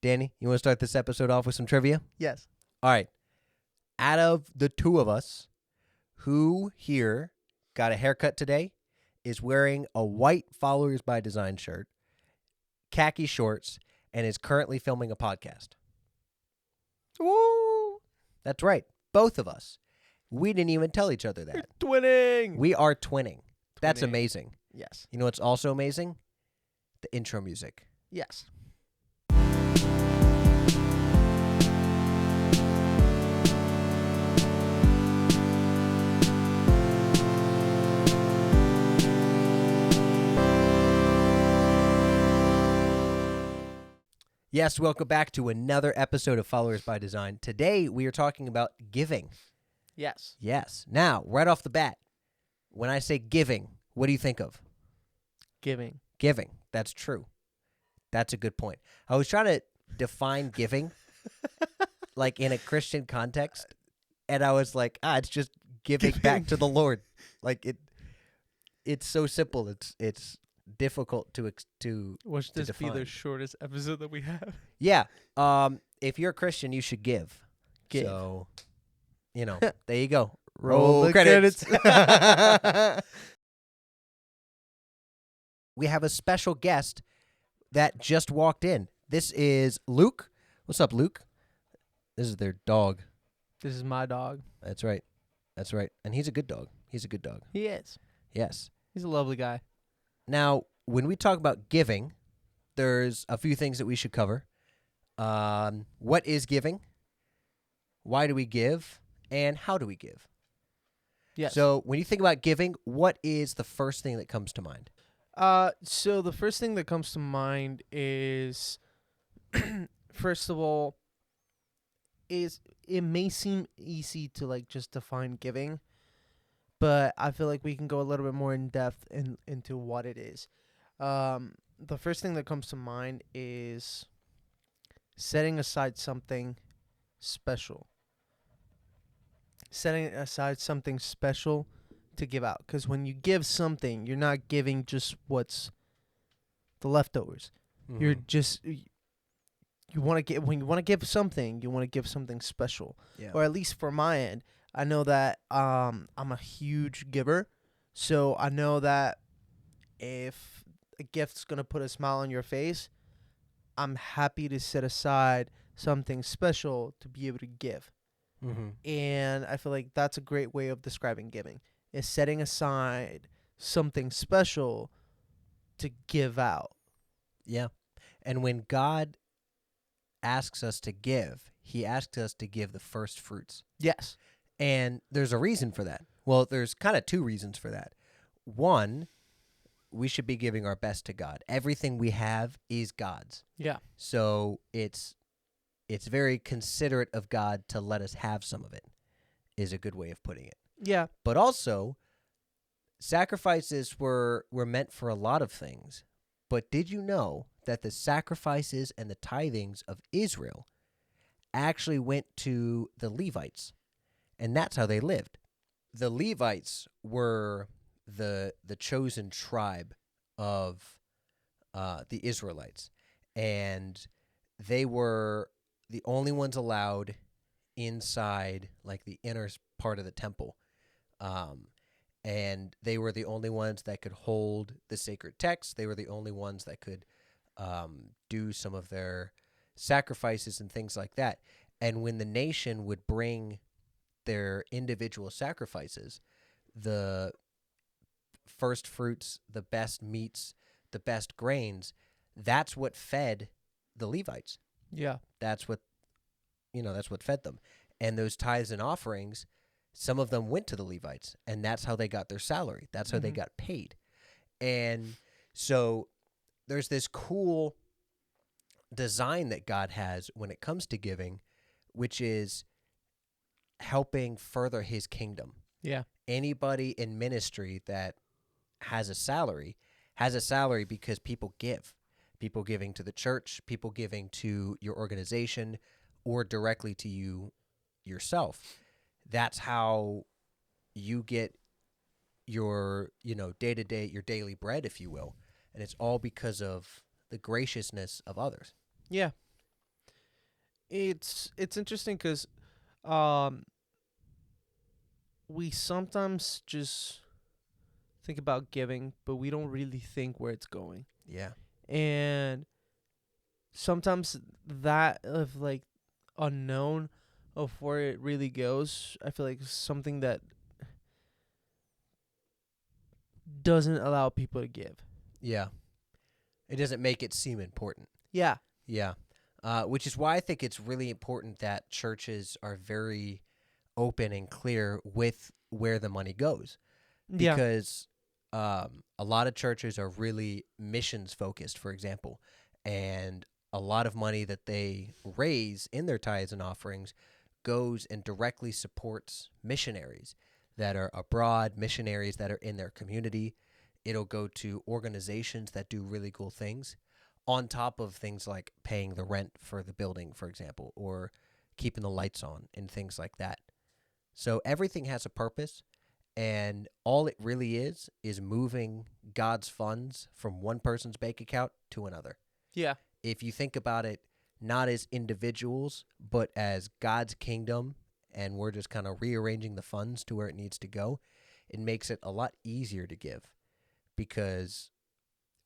Danny, you want to start this episode off with some trivia? Yes. All right. Out of the two of us, who here got a haircut today, is wearing a white Followers by Design shirt, khaki shorts, and is currently filming a podcast? Woo! That's right. Both of us. We didn't even tell each other that. We're twinning. We are twinning. That's Twinning. amazing. Yes. You know what's also amazing? The intro music. Yes. Yes, welcome back to another episode of Followers by Design. Today, we are talking about giving. Yes. Yes. Now, right off the bat, when I say giving, what do you think of? Giving. Giving. That's true. That's a good point. I was trying to define giving, like in a Christian context, and I was like, it's just giving back to the Lord. Like it's so simple. It's difficult to Watch this be define. the shortest episode that we have. Yeah. If you're a Christian, you should give. Give. So, there you go. Roll the credits. We have a special guest that just walked in. This is Luke. What's up, Luke? This is their dog. This is my dog. That's right. That's right. And he's a good dog. He's a good dog. He is. Yes. He's a lovely guy. Now, when we talk about giving, there's a few things that we should cover. What is giving? Why do we give? And how do we give? Yes. So when you think about giving, what is the first thing that comes to mind? So the first thing that comes to mind is, first of all, is it may seem easy to like just define giving, but I feel like we can go a little bit more in depth into what it is. The first thing that comes to mind is setting aside something special. Setting aside something special to give out. Because when you give something, you're not giving just what's the leftovers. You're just, you want to get, when you want to give something, you want to give something special. Yeah. Or at least for my end, I know that I'm a huge giver. So I know that if a gift's going to put a smile on your face, I'm happy to set aside something special to be able to give. And I feel like that's a great way of describing giving, is setting aside something special to give out. Yeah. And when God asks us to give, he asks us to give the first fruits. Yes. And there's a reason for that. Well, there's kind of two reasons for that. One, we should be giving our best to God. Everything we have is God's. Yeah. So it's very considerate of God to let us have some of it, is a good way of putting it. Yeah. But also, sacrifices were meant for a lot of things. But did you know that the sacrifices and the tithings of Israel actually went to the Levites? And that's how they lived. The Levites were the chosen tribe of the Israelites. And they were the only ones allowed inside, like, the inner part of the temple. And they were the only ones that could hold the sacred texts. They were the only ones that could do some of their sacrifices and things like that. And when the nation would bring their individual sacrifices, the first fruits, the best meats, the best grains, that's what fed the Levites. Yeah. That's what fed them. And those tithes and offerings, some of them went to the Levites, and that's how they got their salary. That's how they got paid. And so there's this cool design that God has when it comes to giving, which is helping further his kingdom. Yeah. Anybody in ministry that has a salary because people give. People giving to the church, people giving to your organization, or directly to you yourself. That's how you get your, day-to-day, your daily bread, if you will. And it's all because of the graciousness of others. Yeah. It's interesting because um we sometimes just think about giving, but we don't really think where it's going. Yeah. And sometimes that of like unknown of where it really goes, I feel like is something that doesn't allow people to give. Yeah. It doesn't make it seem important. Yeah. Yeah. Which is why I think it's really important that churches are very open and clear with where the money goes. Yeah. Because a lot of churches are really missions focused, for example, and a lot of money that they raise in their tithes and offerings goes and directly supports missionaries that are abroad, missionaries that are in their community. It'll go to organizations that do really cool things on top of things like paying the rent for the building, for example, or keeping the lights on and things like that. So everything has a purpose, and all it really is moving God's funds from one person's bank account to another. Yeah. If you think about it not as individuals, but as God's kingdom, and we're just kind of rearranging the funds to where it needs to go, it makes it a lot easier to give because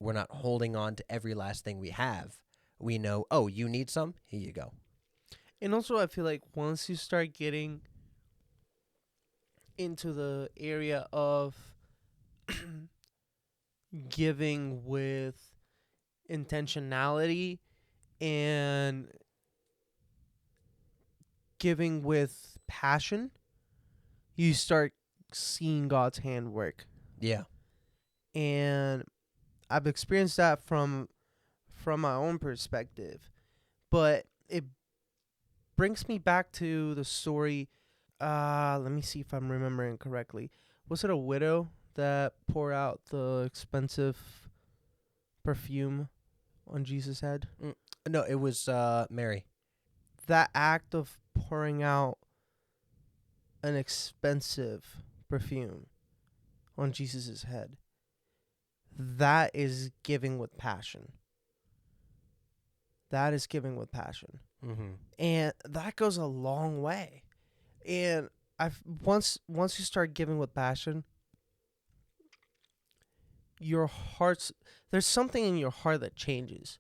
we're not holding on to every last thing we have. We know, oh, you need some? Here you go. And also I feel like once you start getting into the area of giving with intentionality and giving with passion, you start seeing God's hand work. Yeah. And I've experienced that from my own perspective. But it brings me back to the story. Let me see if I'm remembering correctly. Was it a widow that poured out the expensive perfume on Jesus' head? No, it was Mary. That act of pouring out an expensive perfume on Jesus' head, that is giving with passion. That is giving with passion. Mm-hmm. And that goes a long way. And I've once you start giving with passion, your heart's there's something in your heart that changes.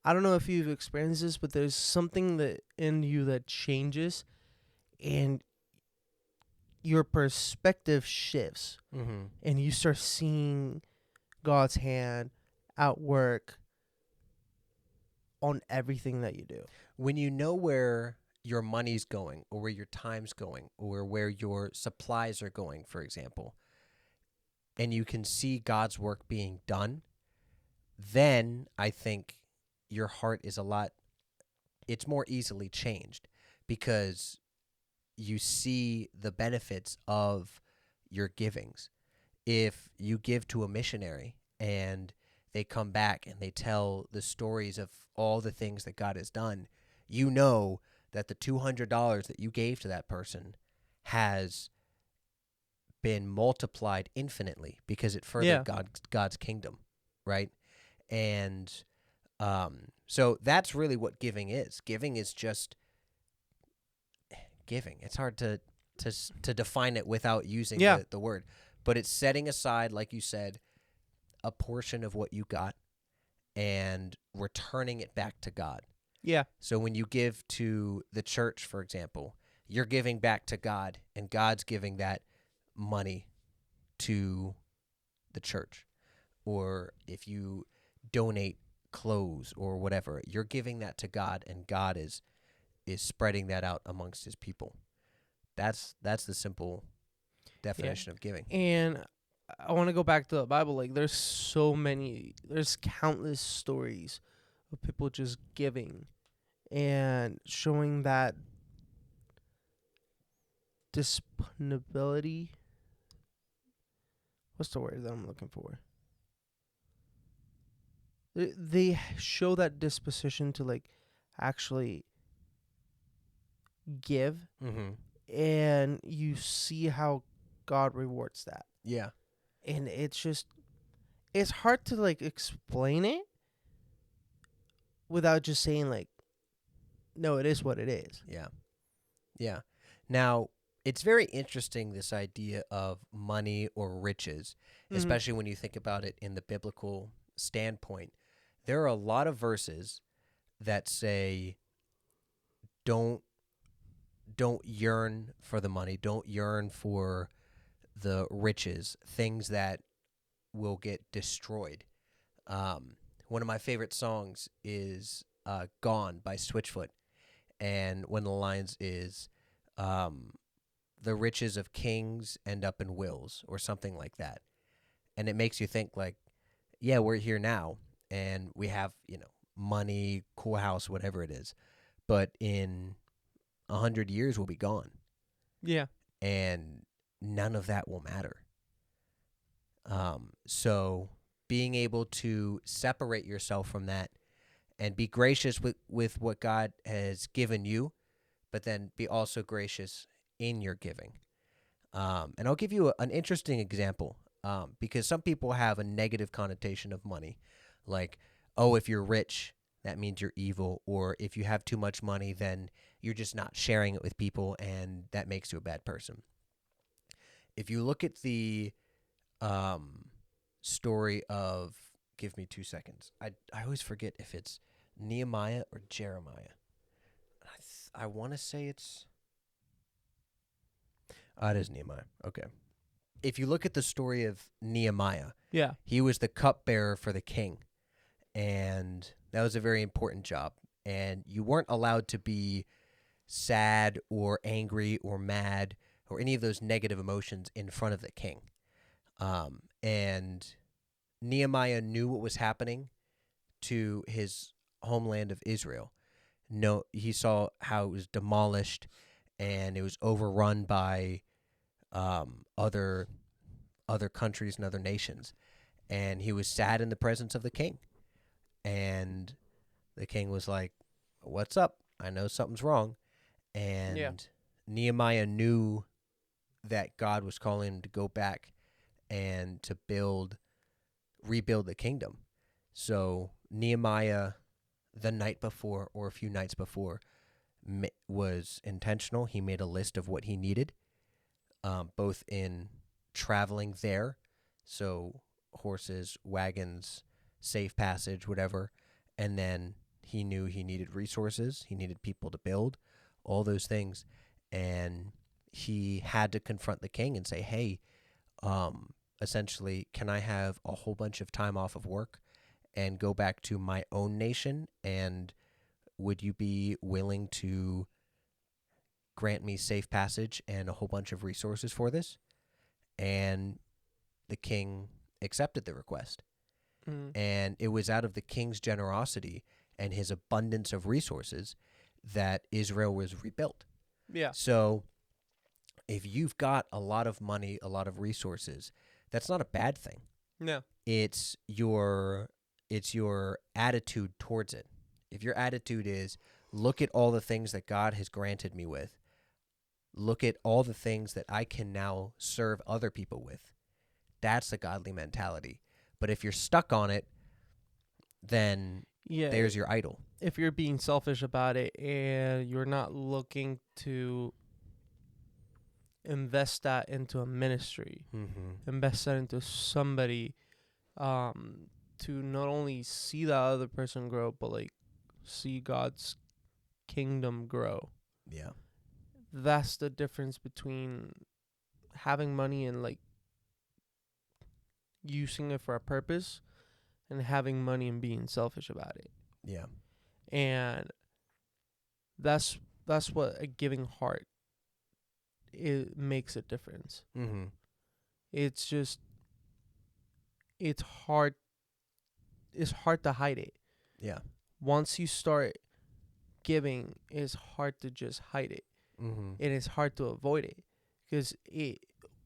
I don't know if you've experienced this, but there's something that in you that changes, and your perspective shifts, Mm-hmm. and you start seeing God's hand at work on everything that you do. When you know where your money's going or where your time's going or where your supplies are going, for example, and you can see God's work being done, then I think your heart is it's more easily changed because you see the benefits of your givings. If you give to a missionary and they come back and they tell the stories of all the things that God has done, you know that the $200 that you gave to that person has been multiplied infinitely because it furthered God's kingdom, right? And so that's really what giving is. Giving is just giving. It's hard to define it without using the word, but it's setting aside, like you said, a portion of what you got and returning it back to God. Yeah. So when you give to the church, for example, you're giving back to God, and God's giving that money to the church. Or if you donate clothes or whatever, you're giving that to God, and God is spreading that out amongst his people. That's the simple definition of giving. And I want to go back to the Bible. Like, there's countless stories of people just giving and showing that disponibility. What's the word that I'm looking for? They show that disposition to like actually give, and you see how God rewards that. Yeah. And it's hard to like explain it without just saying like No, it is what it is. Yeah. Yeah. Now, it's very interesting, this idea of money or riches, Mm-hmm. especially when you think about it in the biblical standpoint. There are a lot of verses that say don't don't yearn for the money, don't yearn for the riches, things that will get destroyed. Um, One of my favorite songs is "Gone" by Switchfoot, and one of the lines is, um, "The riches of kings end up in wills," or something like that, and it makes you think like, yeah, we're here now, and we have money, cool house, whatever it is, but in 100 years we'll be gone, Yeah. and none of that will matter. So being able to separate yourself from that and be gracious with what God has given you, but then be also gracious in your giving. And I'll give you an interesting example, because some people have a negative connotation of money. Like, oh, if you're rich, that means you're evil. Or if you have too much money, then you're just not sharing it with people, and that makes you a bad person. If you look at the story of, give me 2 seconds. I always forget if it's Nehemiah or Jeremiah. I want to say it's. It is Nehemiah. Okay. If you look at the story of Nehemiah, Yeah. he was the cupbearer for the king, and that was a very important job. And you weren't allowed to be sad or angry or mad or any of those negative emotions in front of the king. And Nehemiah knew what was happening to his homeland of Israel. No, he saw how it was demolished and it was overrun by other countries and other nations, and he was sad in the presence of the king. And the king was like, "What's up? I know something's wrong." And Yeah. Nehemiah knew that God was calling him to go back and to rebuild the kingdom. So Nehemiah, the night before or a few nights before, was intentional. He made a list of what he needed, both in traveling there, so horses, wagons, safe passage, whatever, and then he knew he needed resources, he needed people to build, all those things, and he had to confront the king and say, "Hey, essentially, can I have a whole bunch of time off of work and go back to my own nation? And would you be willing to grant me safe passage and a whole bunch of resources for this?" And the king accepted the request. Mm. And it was out of the king's generosity and his abundance of resources that Israel was rebuilt. Yeah. So if you've got a lot of money, a lot of resources, that's not a bad thing. No. It's your attitude towards it. If your attitude is, look at all the things that God has granted me with, look at all the things that I can now serve other people with, that's a godly mentality. But if you're stuck on it, then Yeah. there's your idol. If you're being selfish about it and you're not looking to invest that into a ministry, Mm-hmm. invest that into somebody, to not only see that other person grow, but like see God's kingdom grow. Yeah. That's the difference between having money and like using it for a purpose and having money and being selfish about it. Yeah. And that's what a giving heart, it makes a difference. Mm-hmm. It's just it's hard to hide it. Yeah. Once you start giving, it's hard to just hide it. Mm-hmm. And it's hard to avoid it because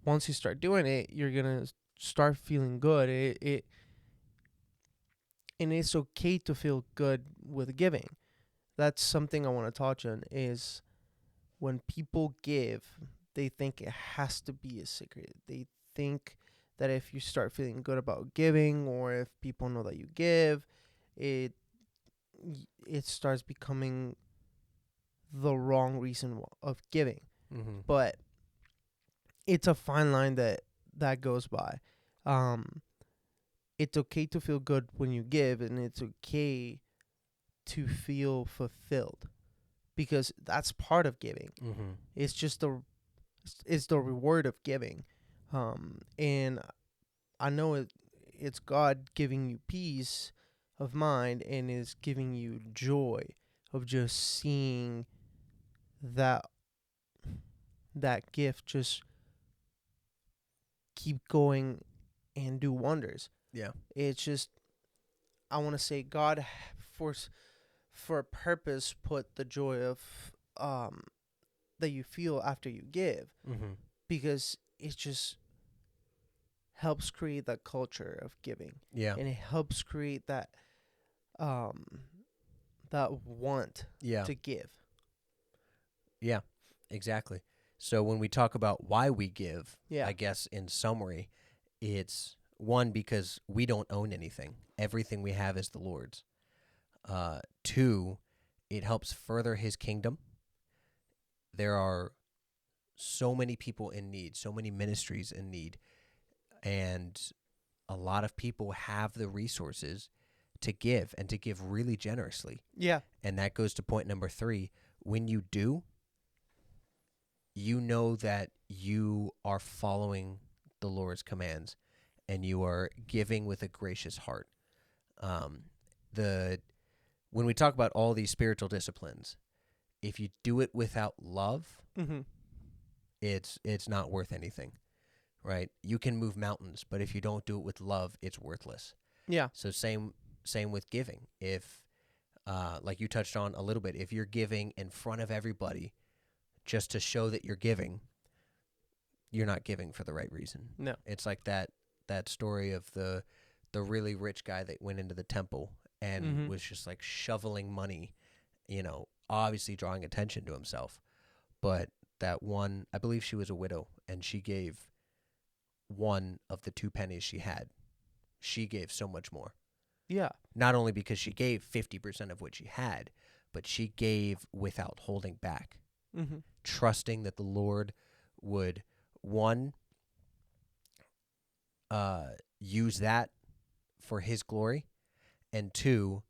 once you start doing it, you're gonna start feeling good. And it's okay to feel good with giving. That's something I want to touch on, is when people give, they think it has to be a secret. They think that if you start feeling good about giving, or if people know that you give, it starts becoming the wrong reason of giving. Mm-hmm. But it's a fine line that goes by. It's okay to feel good when you give, and it's okay to feel fulfilled, because that's part of giving. Mm-hmm. It's just it's the reward of giving. And I know it's God giving you peace of mind and is giving you joy of just seeing that gift just keep going and do wonders. Yeah. It's just, I want to say God for a purpose put the joy of that you feel after you give, Mm-hmm. because it just helps create that culture of giving, Yeah. and it helps create that um that want Yeah. to give. Yeah. Exactly. So when we talk about why we give, Yeah. I guess in summary, it's one, because we don't own anything. Everything we have is the Lord's. Two, it helps further his kingdom. There are so many people in need, so many ministries in need, and a lot of people have the resources to give, and to give really generously. Yeah. And that goes to point number 3. When you do, you know that you are following the Lord's commands, and you are giving with a gracious heart. The When we talk about all these spiritual disciplines, if you do it without love, Mm-hmm. it's not worth anything, right? You can move mountains, but if you don't do it with love, it's worthless. Yeah. So same with giving. If like you touched on a little bit, if you're giving in front of everybody just to show that you're giving, you're not giving for the right reason. No. It's like that story of the really rich guy that went into the temple and Mm-hmm. was just like shoveling money, obviously drawing attention to himself. But that one, I believe she was a widow, and she gave one of the 2 pennies she had. She gave so much more. Yeah. Not only because she gave 50% of what she had, but she gave without holding back, Mm-hmm. trusting that the Lord would, one, use that for his glory, and two,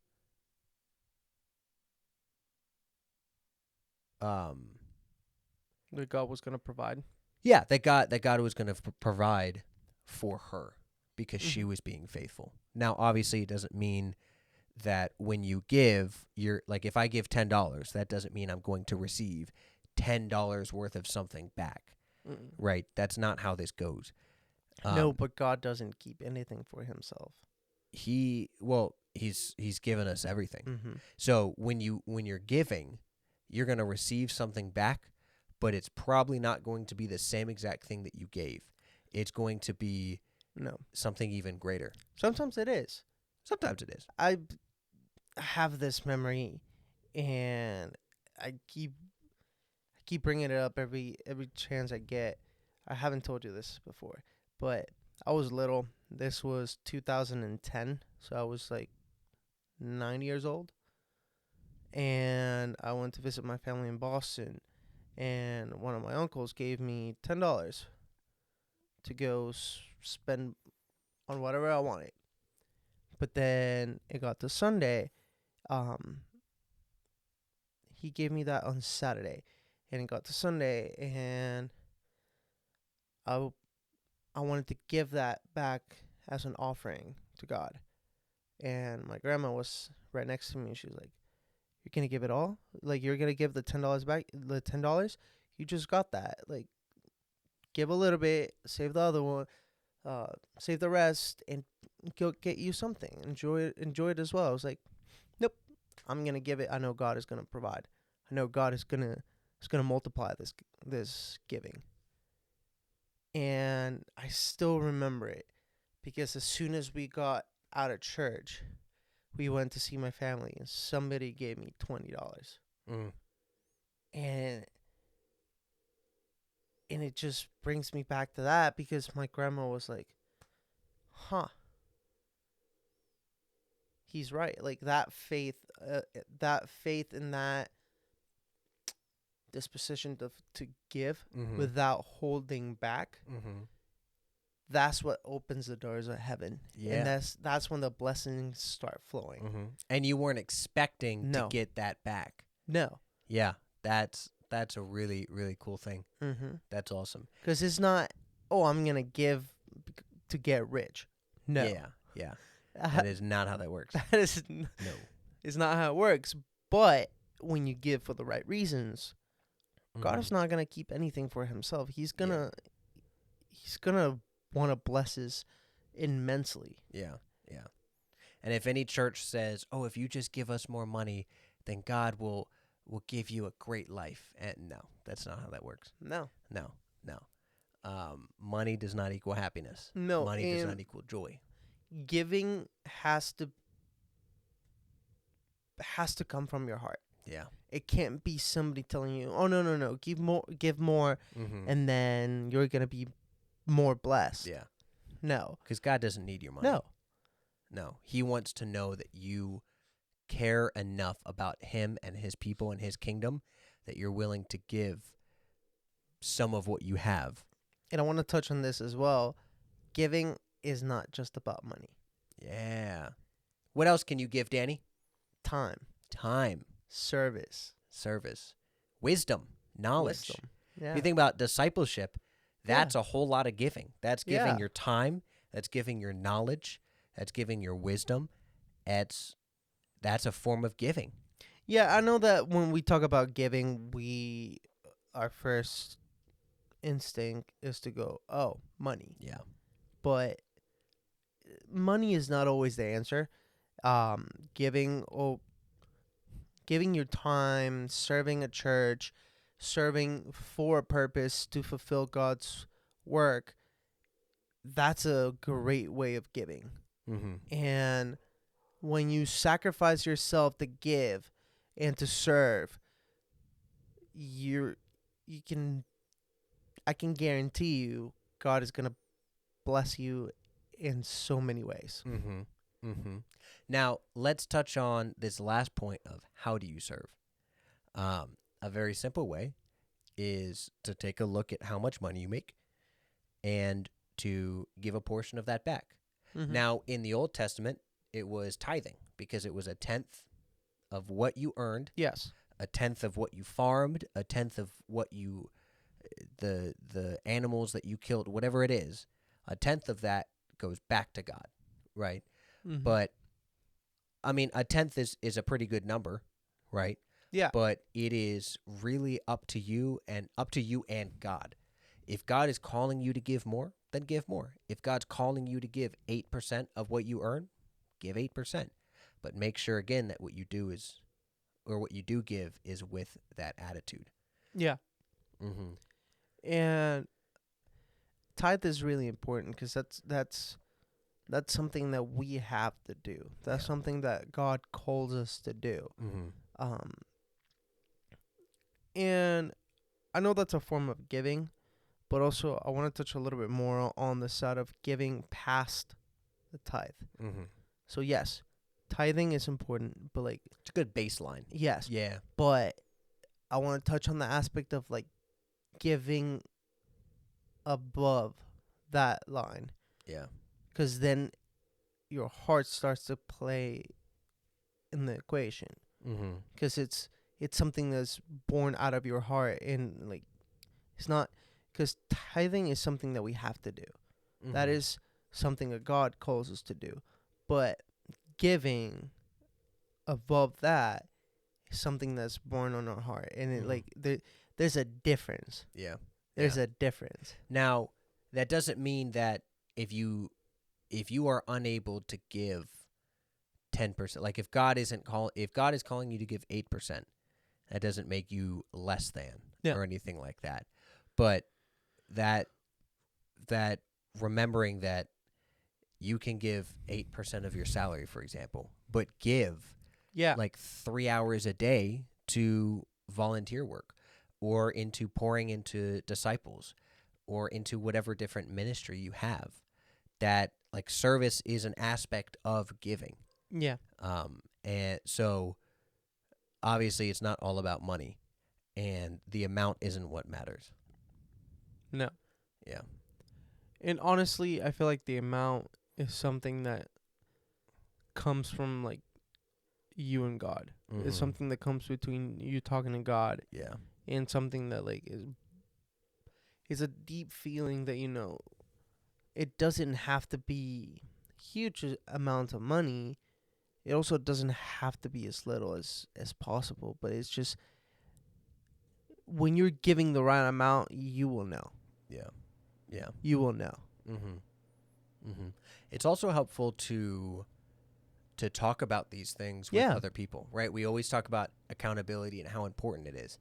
That God was gonna provide. yeah, that God was going to provide for her because she Mhm. was being faithful. Now, obviously, it doesn't mean that when you give, you're like, if I give $10, that doesn't mean I'm going to receive $10 worth of something back, Mm-mm. right? That's not how this goes. No, but God doesn't keep anything for himself. He's given us everything. Mm-hmm. So when you're giving, you're going to receive something back, but it's probably not going to be the same exact thing that you gave. It's going to be No. something even greater. Sometimes it is. Sometimes it is. I have this memory, and I keep bringing it up every chance I get. I haven't told you this before, but I was little. This was 2010, so I was like 9 years old, and I went to visit my family in Boston, and one of my uncles gave me $10 to go spend on whatever I wanted. But then it got to Sunday. He gave me that on Saturday, and it got to Sunday, and I wanted to give that back as an offering to God. And my grandma was right next to me, and she was like, "You're gonna give it all? Like, you're gonna give the $10 back? The $10? You just got that. Like, give a little bit, save the other one, save the rest, and go get you something. Enjoy it as well." I was like, "Nope, I'm gonna give it. I know God is gonna provide. I know God is gonna multiply this giving." And I still remember it, because as soon as we got out of church, we went to see my family, and somebody gave me $20, Mm. and it just brings me back to that, because my grandma was like, "Huh, he's right." Like, that faith in that disposition to give Mm-hmm. without holding back, Mm-hmm. that's what opens the doors of heaven. Yeah. And that's when the blessings start flowing. Mm-hmm. And you weren't expecting to No. get that back. No. Yeah, that's a really, really cool thing. Mm-hmm. That's awesome. Because it's not, oh, I'm going to give to get rich. No. Yeah, yeah. That is not how that works. That is No. is not how it works. But when you give for the right reasons, God Mhm. is not going to keep anything for himself. He's going to want to bless us immensely. Yeah, yeah. And if any church says, "Oh, if you just give us more money, then God will give you a great life," and no, that's not how that works. No. No, no. Money does not equal happiness. No. Money does and not equal joy. giving has to come from your heart. Yeah. It can't be somebody telling you, "Oh, no, give more, Mm-hmm. and then you're going to be more blessed." Yeah. No. Because God doesn't need your money. No. No. He wants to know that you care enough about Him and His people and His kingdom that you're willing to give some of what you have. And I want to touch on this as well. Giving is not just about money. Yeah. What else can you give, Danny? Time, Time, service, service, wisdom, knowledge. wisdom. Yeah. If you think about discipleship, that's a whole lot of giving. That's giving Yeah. your time. That's giving your knowledge. That's giving your wisdom. That's a form of giving. Yeah, I know that when we talk about giving, our first instinct is to go, "Oh, money." Yeah. But money is not always the answer. Giving your time, serving a church, serving for a purpose to fulfill God's work, that's a great way of giving. Mm-hmm. And when you sacrifice yourself to give and to serve, I can guarantee you God is going to bless you in so many ways. Mm-hmm. Mm-hmm. Now, let's touch on this last point of how do you serve. A very simple way is to take a look at how much money you make and to give a portion of that back. Mm-hmm. Now, in the Old Testament, it was tithing because it was a tenth of what you earned, Yes. a tenth of what you farmed, a tenth of what you, the animals that you killed, whatever it is, a tenth of that goes back to God, right? Mm-hmm. But, I mean, a tenth is a pretty good number, right? Yeah. But it is really up to you and God. If God is calling you to give more, then give more. If God's calling you to give 8% of what you earn, give 8%. But make sure, again, that what you do give is with that attitude. Yeah. Mm-hmm. And tithe is really important because that's something that we have to do. That's Yeah. something that God calls us to do. Mm-hmm. And I know that's a form of giving, but also I want to touch a little bit more on the side of giving past the tithe. Mm-hmm. So yes, tithing is important, but like, It's a good baseline. yes, Yeah. but I want to touch on the aspect of like giving above that line, Yeah. because then your heart starts to play in the equation, Mm-hmm. because it's something that's born out of your heart, and like it's not, because tithing is something that we have to do. Mm-hmm. That is something that God calls us to do, but giving above that is something that's born on our heart, and it Mhm. like there's a difference. Yeah. There's Yeah. a difference. Now, that doesn't mean that if you are unable to give 10%, like if God is calling you to give 8%, that doesn't make you less than Yeah. or anything like that. But that remembering that you can give 8% of your salary, for example, but give Yeah. like 3 hours a day to volunteer work or into pouring into disciples or into whatever different ministry you have, that like service is an aspect of giving. Yeah. And so obviously it's not all about money. and the amount isn't what matters. No. Yeah. And honestly, I feel like the amount is something that comes from like you and God. It's Mhm. something that comes between you talking to God, Yeah. and something that like is a deep feeling that it doesn't have to be huge amounts of money. It also doesn't have to be as little as possible, but it's just when you're giving the right amount, you will know. Yeah. Yeah. You will know. It's also helpful to talk about these things with Yeah. other people, right? We always talk about accountability and how important it is.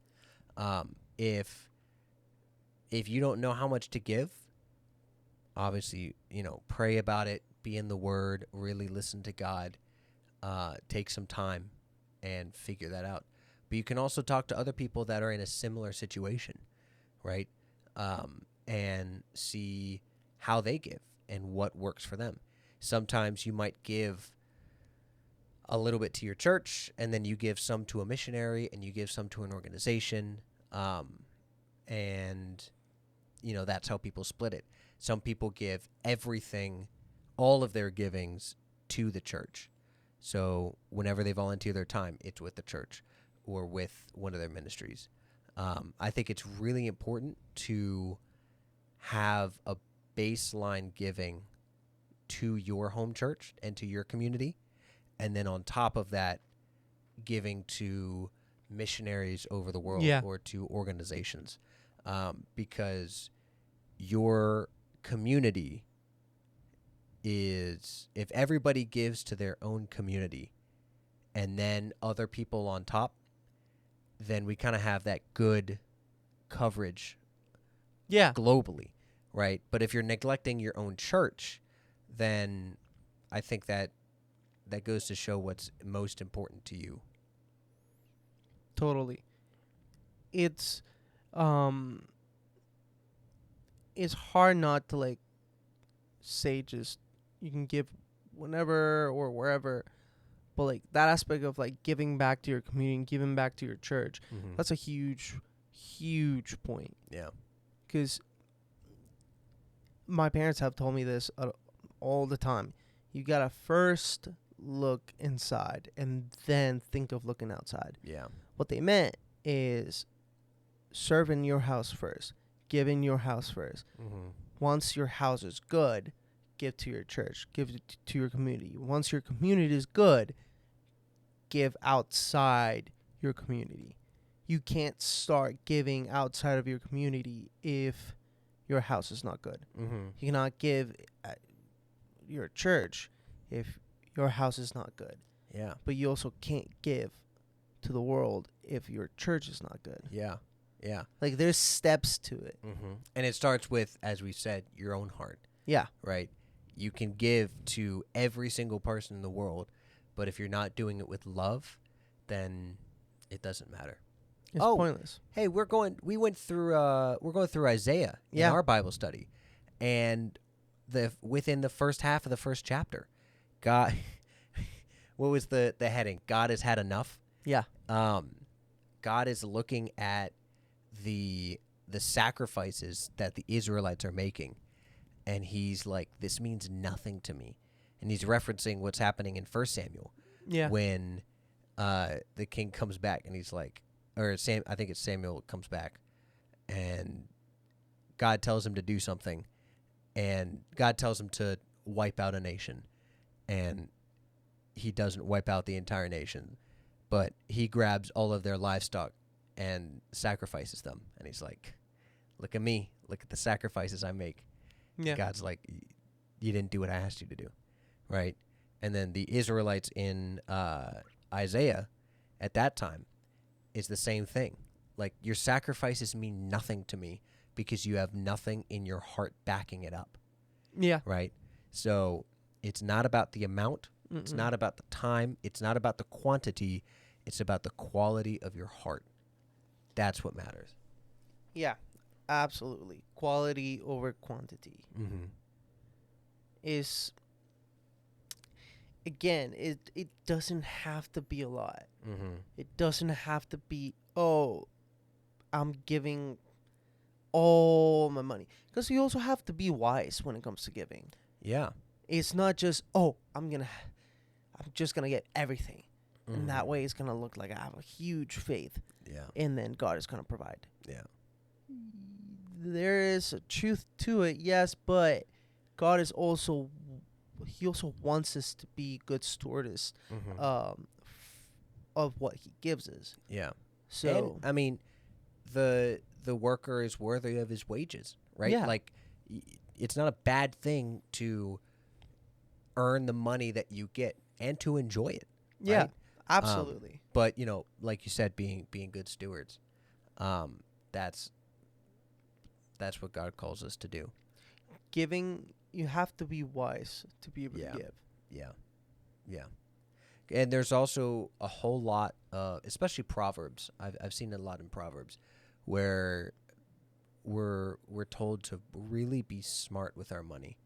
If you don't know how much to give, obviously, pray about it, be in the Word, really listen to God, take some time and figure that out. But you can also talk to other people that are in a similar situation, right? And see how they give and what works for them. Sometimes you might give a little bit to your church, and then you give some to a missionary, and you give some to an organization, and that's how people split it. Some people give everything, all of their givings, to the church. So whenever they volunteer their time, it's with the church or with one of their ministries. I think it's really important to have a baseline giving to your home church and to your community, and then on top of that, giving to missionaries over the world or to organizations, because your community is, if everybody gives to their own community and then other people on top, then we kind of have that good coverage globally, right? But if you're neglecting your own church, then I think that goes to show what's most important to you. Totally. It's it's hard not to like say just you can give whenever or wherever, but like that aspect of like giving back to your community and giving back to your church, that's a huge point. Yeah. Because my parents have told me this all the time. You gotta first look inside and then think of looking outside. Yeah. What they meant is serve in your house first, give in your house first. Once your house is good, give to your church, give it to your community. Once your community is good, give outside your community. You can't start giving outside of your community if your house is not good. You cannot give at your church if your house is not good. Yeah. But you also can't give to the world if your church is not good. Yeah. Yeah. Like there's steps to it. And it starts with, as we said, your own heart. Yeah. Right? You can give to every single person in the world, but if you're not doing it with love, then it doesn't matter. It's pointless. Hey, we're going through Isaiah in our Bible study. And within the first half of the first chapter, God what was the heading? God has had enough. Yeah. God is looking at the sacrifices that the Israelites are making, and he's like, this means nothing to me. And he's referencing what's happening in 1 Samuel. Yeah. When the king comes back, and he's like, I think it's Samuel comes back, and God tells him to do something, and God tells him to wipe out a nation, and he doesn't wipe out the entire nation, but he grabs all of their livestock and sacrifices them, and he's like, look at me, look at the sacrifices I make. Yeah. God's like, you didn't do what I asked you to do, right? And then the Israelites in Isaiah at that time is the same thing. Like, your sacrifices mean nothing to me because you have nothing in your heart backing it up. Yeah. Right? So it's not about the amount. It's not about the time. It's not about the quantity. It's about the quality of your heart. That's what matters. Yeah, absolutely. Quality over quantity is, again, it doesn't have to be a lot. It doesn't have to be, I'm giving all my money. Because you also have to be wise when it comes to giving. Yeah. It's not just, I'm just gonna get everything, and that way it's gonna look like I have a huge faith, Yeah. and then God is gonna provide. Yeah. There is a truth to it, yes, but God is also, He also wants us to be good stewards, of what He gives us. Yeah. So And, I mean, the worker is worthy of his wages, right? Yeah. Like, it's not a bad thing to earn the money that you get and to enjoy it. yeah, Right? absolutely. But like you said, being good stewards, that's what God calls us to do. Giving, you have to be wise to be able Yeah. to give. Yeah. Yeah. And there's also a whole lot, especially Proverbs. I've seen it a lot in Proverbs, where we're told to really be smart with our money,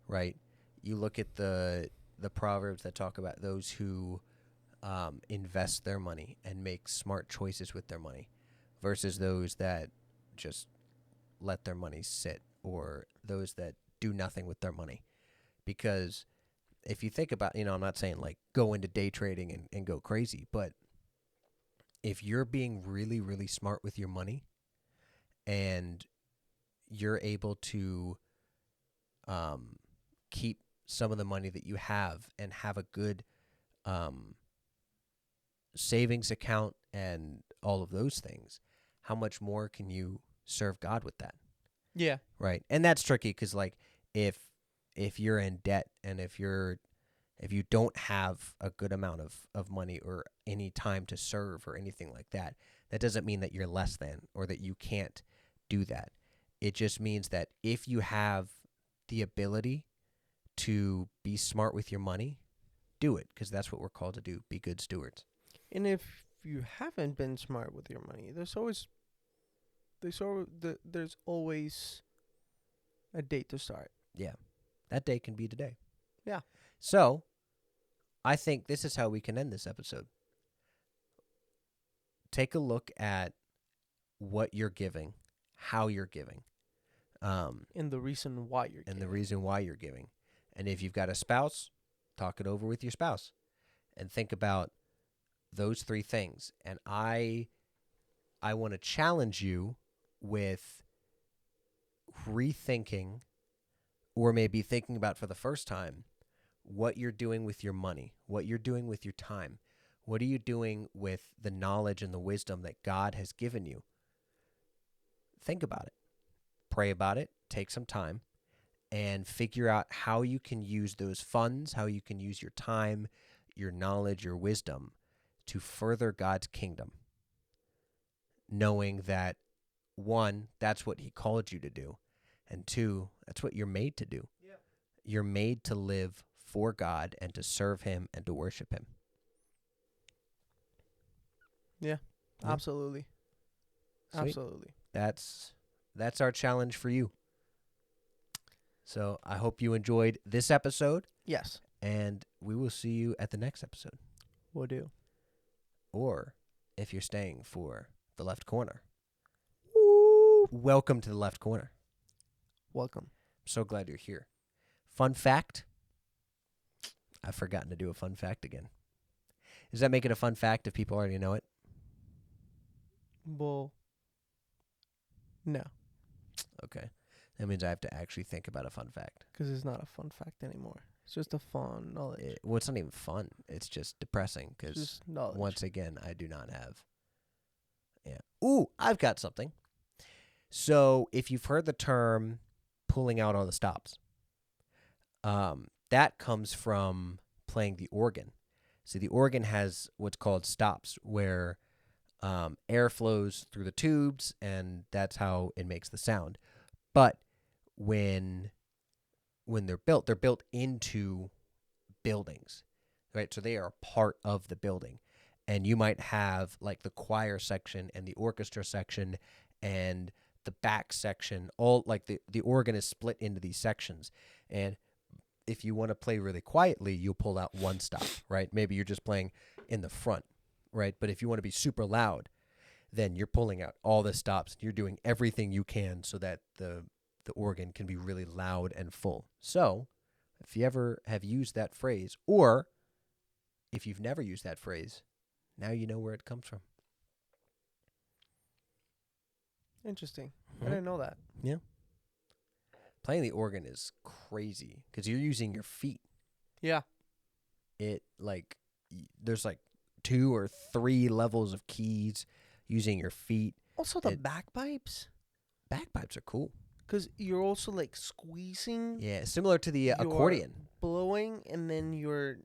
right? You look at the Proverbs that talk about those who invest their money and make smart choices with their money, versus those that just let their money sit, or those that do nothing with their money. Because if you think about, I'm not saying like go into day trading and go crazy, but if you're being really, really smart with your money and you're able to keep some of the money that you have and have a good savings account and all of those things, how much more can you serve God with that? Yeah. Right. And that's tricky because, like, if you're in debt and if you don't have a good amount of money or any time to serve or anything like that, that doesn't mean that you're less than or that you can't do that. It just means that if you have the ability to be smart with your money, do it, because that's what we're called to do, be good stewards. And if you haven't been smart with your money, there's always a date to start. Yeah. That day can be today. Yeah. So, I think this is how we can end this episode. Take a look at what you're giving, how you're giving, And the reason why you're and giving. the reason why you're giving. And if you've got a spouse, talk it over with your spouse and think about those three things. And I want to challenge you with rethinking, or maybe thinking about for the first time, what you're doing with your money, what you're doing with your time. What are you doing with the knowledge and the wisdom that God has given you? Think about it. Pray about it. Take some time and figure out how you can use those funds, how you can use your time, your knowledge, your wisdom to further God's kingdom. Knowing that, one, that's what He called you to do, and two, that's what you're made to do. Yeah. You're made to live for God and to serve Him and to worship Him. Yeah. Yeah. Absolutely. Sweet. Absolutely. That's our challenge for you. So I hope you enjoyed this episode, Yes. and we will see you at the next episode. Will do. Or if you're staying for the left corner, Woo. welcome to the left corner. Welcome. I'm so glad you're here. Fun fact. I've forgotten to do a fun fact again. Does that make it a fun fact if people already know it? Well, no, Okay. That means I have to actually think about a fun fact. because it's not a fun fact anymore. It's just a fun knowledge. Well, it's not even fun. It's just depressing because, Just knowledge. once again, I do not have. Yeah. Ooh, I've got something. So if you've heard the term pulling out all the stops, that comes from playing the organ. See, the organ has what's called stops, where air flows through the tubes, and that's how it makes the sound. But when they're built into buildings, right? So they are part of the building. And you might have like the choir section and the orchestra section and the back section, all like the organ is split into these sections. And if you want to play really quietly, you'll pull out one stop, right? Maybe you're just playing in the front, right? But if you want to be super loud, then you're pulling out all the stops. You're doing everything you can so that the organ can be really loud and full. So, if you ever have used that phrase, or if you've never used that phrase, now you know where it comes from. Interesting. Mhm. I didn't know that. Playing the organ is crazy because you're using your feet. Yeah. There's like 2 or 3 levels of keys using your feet. Also, the It- bagpipes, Bagpipes are cool. because you're also like squeezing, Yeah, similar to the You're accordion. blowing, and then you're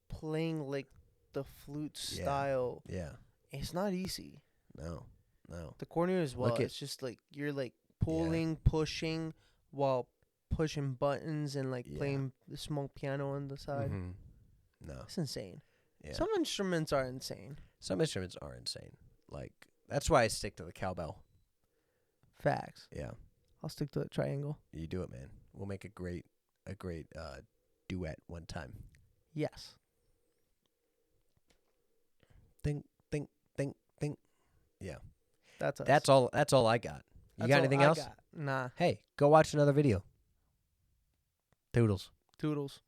playing like the flute Yeah. style. Yeah. It's not easy. No. The corner as well. Look at- It's just like you're like pulling, pushing, while pushing buttons and like Yeah. playing the small piano on the side. Mhm. No. It's insane. Yeah. Some instruments are insane. Some instruments are insane. Like that's why I stick to the cowbell. Facts. Yeah. I'll stick to the triangle. You do it, man. We'll make a great duet one time. Yes. Think, think, think, think. That's us. That's all I got. You That's got all anything I else? got. Nah. Hey, go watch another video. Toodles. Toodles.